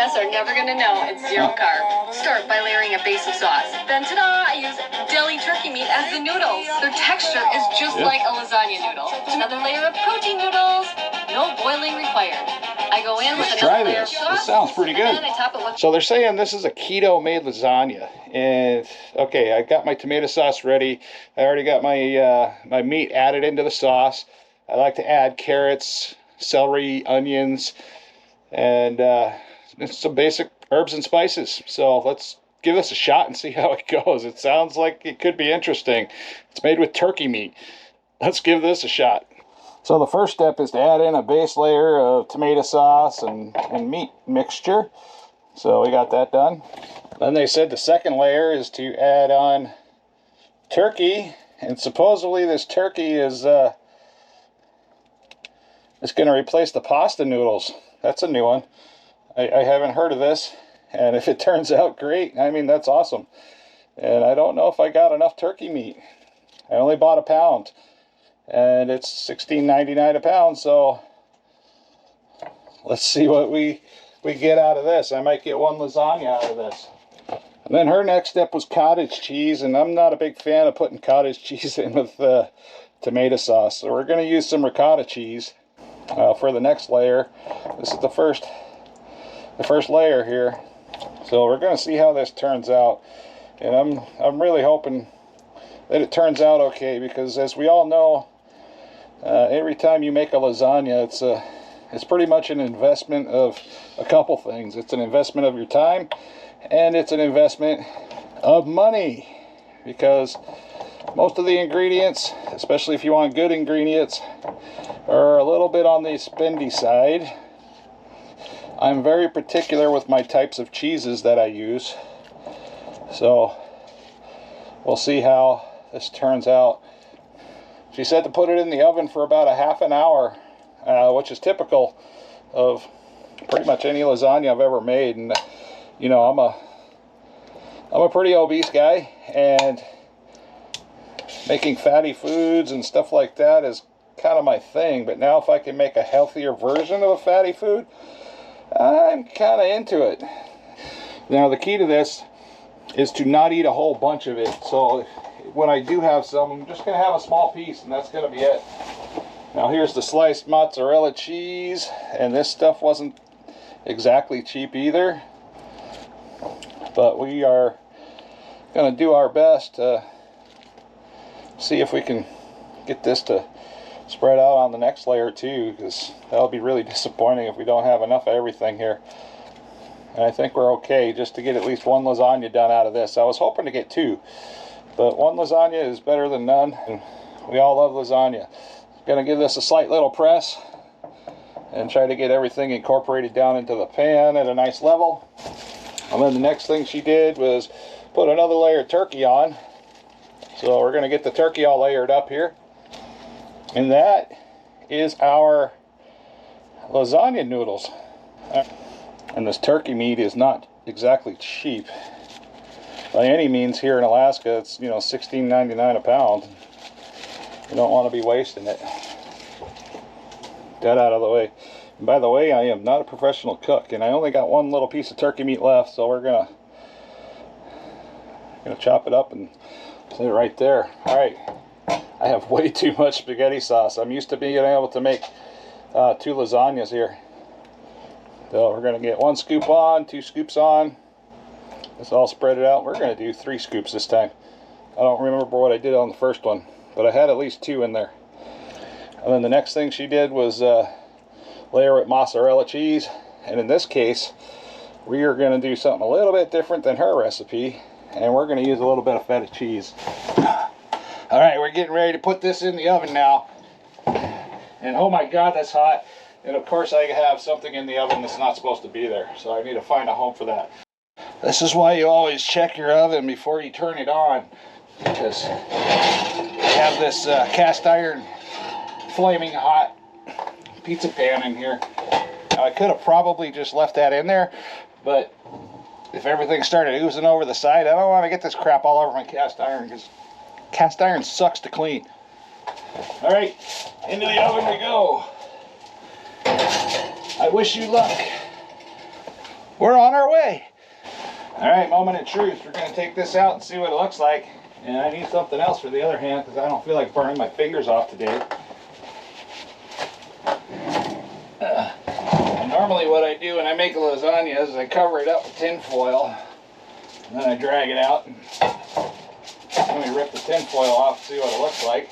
guests are never going to know it's zero carb. Start by layering a base of sauce. Then, ta-da, I use deli turkey meat as the noodles. Their texture is just like a lasagna noodle. Another layer of protein noodles. No boiling required. I go in with another layer of sauce. This sounds pretty good. And then I top it with... So they're saying this is a keto-made lasagna. And, okay, I got my tomato sauce ready. I already got my, my meat added into the sauce. I like to add carrots, celery, onions, and some basic herbs and spices. So let's give this a shot and see how it goes. It sounds like it could be interesting. It's made with turkey meat. Let's give this a shot. So the first step is to add in a base layer of tomato sauce and meat mixture. So we got that done. Then they said the second layer is to add on turkey. And supposedly this turkey is it's going to replace the pasta noodles. That's a new one. I haven't heard of this. And if it turns out great, I mean, that's awesome. And I don't know if I got enough turkey meat. I only bought a pound. And it's $16.99 a pound, so let's see what we get out of this. I might get one lasagna out of this. And then her next step was cottage cheese, and I'm not a big fan of putting cottage cheese in with tomato sauce. So we're going to use some ricotta cheese for the next layer. This is the first layer here. So we're going to see how this turns out. And I'm really hoping that it turns out okay, because as we all know, every time you make a lasagna, it's pretty much an investment of a couple things. It's an investment of your time, and it's an investment of money, because most of the ingredients, especially if you want good ingredients, are a little bit on the spendy side. I'm very particular with my types of cheeses that I use, so we'll see how this turns out. She said to put it in the oven for about a half an hour, which is typical of pretty much any lasagna I've ever made. And you know, I'm a pretty obese guy, and making fatty foods and stuff like that is kind of my thing. But now if I can make a healthier version of a fatty food, I'm kind of into it. Now the key to this is to not eat a whole bunch of it. So when I do have some, I'm just going to have a small piece, and that's going to be it. Now here's the sliced mozzarella cheese, and this stuff wasn't exactly cheap either, but we are going to do our best to see if we can get this to spread out on the next layer too, because that'll be really disappointing if we don't have enough of everything here. And I think we're okay just to get at least one lasagna done out of this. I was hoping to get two, but one lasagna is better than none, and we all love lasagna. Gonna give this a slight little press and try to get everything incorporated down into the pan at a nice level. And then the next thing she did was put another layer of turkey on. So we're gonna get the turkey all layered up here. And that is our lasagna noodles. And this turkey meat is not exactly cheap by any means. Here in Alaska, it's, you know, $16.99 a pound. You don't want to be wasting it. That out of the way. And by the way, I am not a professional cook, and I only got one little piece of turkey meat left, so we're gonna chop it up and put it right there. All right. I have way too much spaghetti sauce. I'm used to being able to make 2 lasagnas here. So we're going to get 1 scoop on, 2 scoops on. Let's all spread it out. We're going to do 3 scoops this time. I don't remember what I did on the first one, but I had at least 2 in there. And then the next thing she did was layer with mozzarella cheese. And in this case, we are going to do something a little bit different than her recipe. And we're going to use a little bit of feta cheese. All right, we're getting ready to put this in the oven now. And oh my God, that's hot. And of course I have something in the oven that's not supposed to be there. So I need to find a home for that. This is why you always check your oven before you turn it on. Because I have this cast iron flaming hot pizza pan in here. Now I could have probably just left that in there. But if everything started oozing over the side, I don't want to get this crap all over my cast iron, because cast iron sucks to clean. All right, into the oven we go. I wish you luck. we're on our way. All right, moment of truth. We're gonna take this out and see what it looks like. And I need something else for the other hand because I don't feel like burning my fingers off today. And normally what I do when I make a lasagna is I cover it up with tin foil. And then I drag it out. And let me rip the tin foil off and see what it looks like.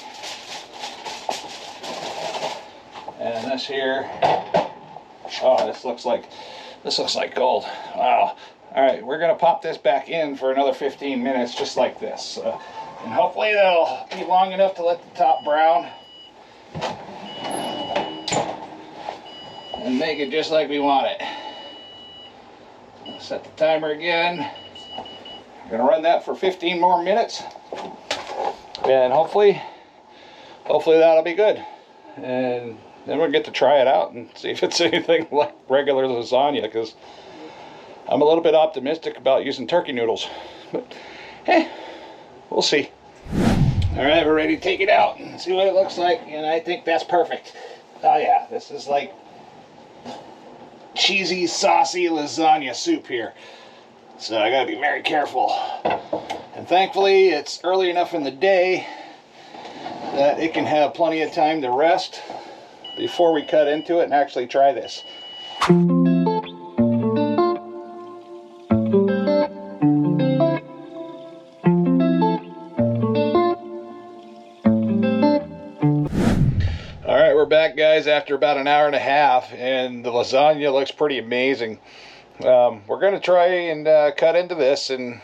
And this here, oh, this looks like gold. Wow. All right, we're gonna pop this back in for another 15 minutes, just like this. And hopefully that'll be long enough to let the top brown. And make it just like we want it. Set the timer again. We're gonna run that for 15 more minutes. And hopefully that'll be good. And then we'll get to try it out and see if it's anything like regular lasagna, because I'm a little bit optimistic about using turkey noodles. But, hey, we'll see. All right, we're ready to take it out and see what it looks like, and I think that's perfect. Oh yeah, this is like cheesy, saucy lasagna soup here. So I gotta be very careful. And thankfully, it's early enough in the day that it can have plenty of time to rest before we cut into it and actually try this. Alright, we're back, guys, after about an hour and a half, and the lasagna looks pretty amazing. We're going to try and cut into this, and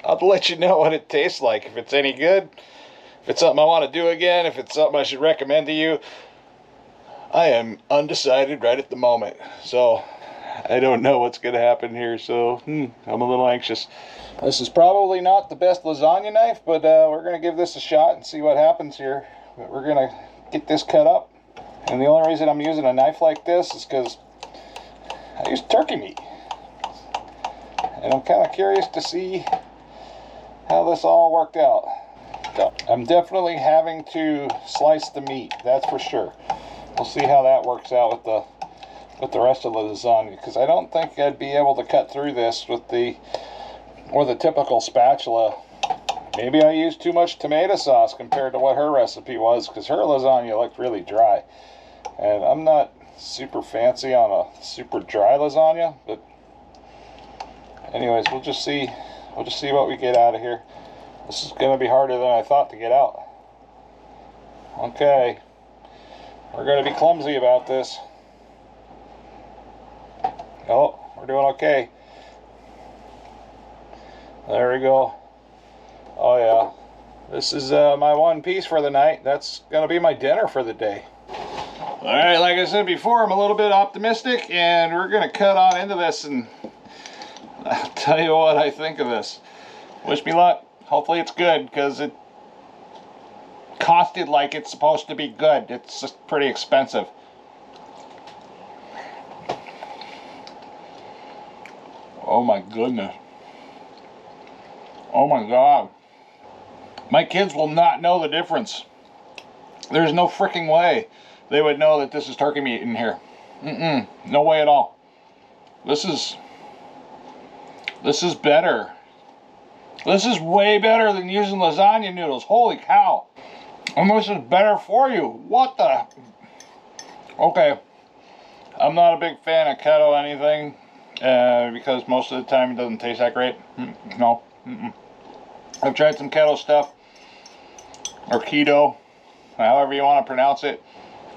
I'll let you know what it tastes like. If it's any good, if it's something I want to do again, if it's something I should recommend to you. I am undecided right at the moment, so I don't know what's going to happen here, so I'm a little anxious. This is probably not the best lasagna knife, but we're going to give this a shot and see what happens here. But we're going to get this cut up, and the only reason I'm using a knife like this is because I use turkey meat, and I'm kind of curious to see how this all worked out. So I'm definitely having to slice the meat, that's for sure. We'll see how that works out with the rest of the lasagna, because I don't think I'd be able to cut through this with the typical spatula. Maybe I used too much tomato sauce compared to what her recipe was, because her lasagna looked really dry. And I'm not super fancy on a super dry lasagna, but anyways, we'll just see what we get out of here. This is going to be harder than I thought to get out. Okay. We're going to be clumsy about this. Oh, we're doing okay. There we go. Oh yeah. This is my one piece for the night. That's going to be my dinner for the day. Alright, like I said before, I'm a little bit optimistic, and we're going to cut on into this, and I'll tell you what I think of this. Wish me luck. Hopefully it's good, because it costed like it's supposed to be good. It's just pretty expensive. Oh my goodness. Oh my God. My kids will not know the difference. There's no freaking way they would know that this is turkey meat in here. No way at all. This is better. This is way better than using lasagna noodles. Holy cow. And this is better for you. What the? Okay. I'm not a big fan of keto anything, because most of the time it doesn't taste that great. No. I've tried some keto stuff, or keto, however you want to pronounce it,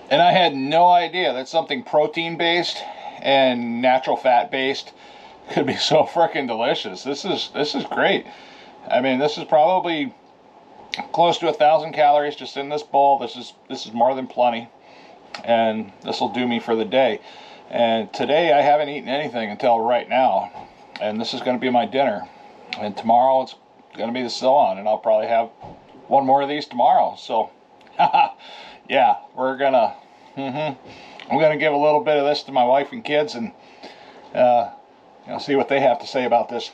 and I had no idea that something protein based and natural fat based could be so freaking delicious. This is great. I mean, this is probably close to 1,000 calories just in this bowl. This is more than plenty, and this will do me for the day. And today I haven't eaten anything until right now, and this is going to be my dinner. And tomorrow it's going to be the so-on, and I'll probably have one more of these tomorrow. So, yeah, we're gonna. I'm gonna give a little bit of this to my wife and kids, and see what they have to say about this.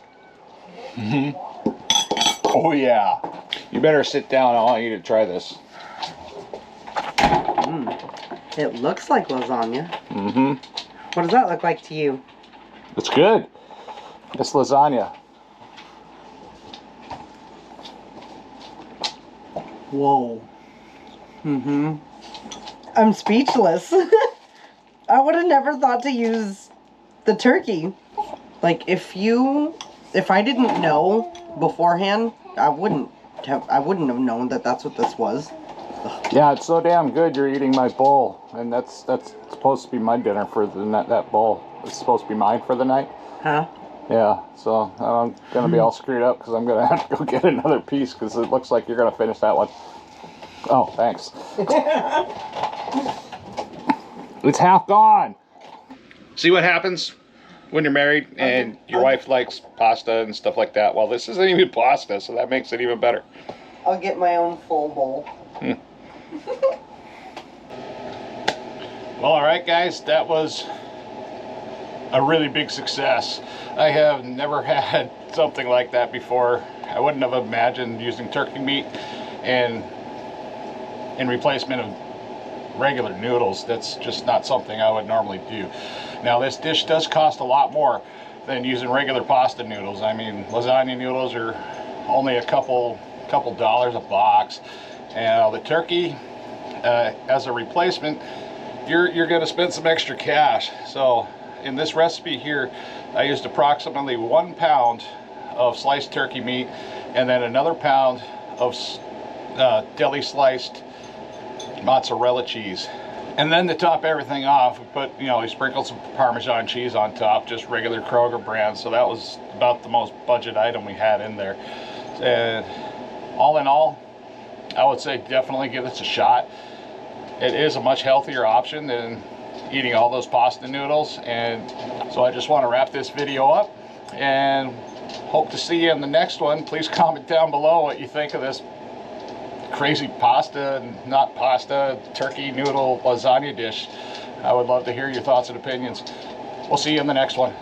Oh yeah. You better sit down. I want you to try this. It looks like lasagna. What does that look like to you? It's good. It's lasagna. Whoa. I'm speechless. I would have never thought to use the turkey. Like, if I didn't know beforehand, I wouldn't have known that that's what this was. Yeah, it's so damn good you're eating my bowl, and that's supposed to be my dinner for that bowl. It's supposed to be mine for the night. Huh? Yeah, so I'm gonna be all screwed up because I'm gonna have to go get another piece because it looks like you're gonna finish that one. Oh, thanks. It's half gone. See what happens when you're married and your wife likes pasta and stuff like that? Well, this isn't even pasta, so that makes it even better. I'll get my own full bowl. Well, all right, guys, that was a really big success. I have never had something like that before. I wouldn't have imagined using turkey meat and in replacement of regular noodles. That's just not something I would normally do. Now, this dish does cost a lot more than using regular pasta noodles. I mean, lasagna noodles are only a couple dollars a box, and the turkey as a replacement, you're going to spend some extra cash. So in this recipe here, I used approximately 1 pound of sliced turkey meat and then another pound of deli sliced mozzarella cheese. And then to top everything off, we sprinkled some Parmesan cheese on top, just regular Kroger brand. So that was about the most budget item we had in there. And all in all, I would say definitely give this a shot. It is a much healthier option than eating all those pasta noodles. And so I just want to wrap this video up and hope to see you in the next one. Please comment down below what you think of this crazy pasta, not pasta, turkey noodle lasagna dish. I would love to hear your thoughts and opinions. We'll see you in the next one.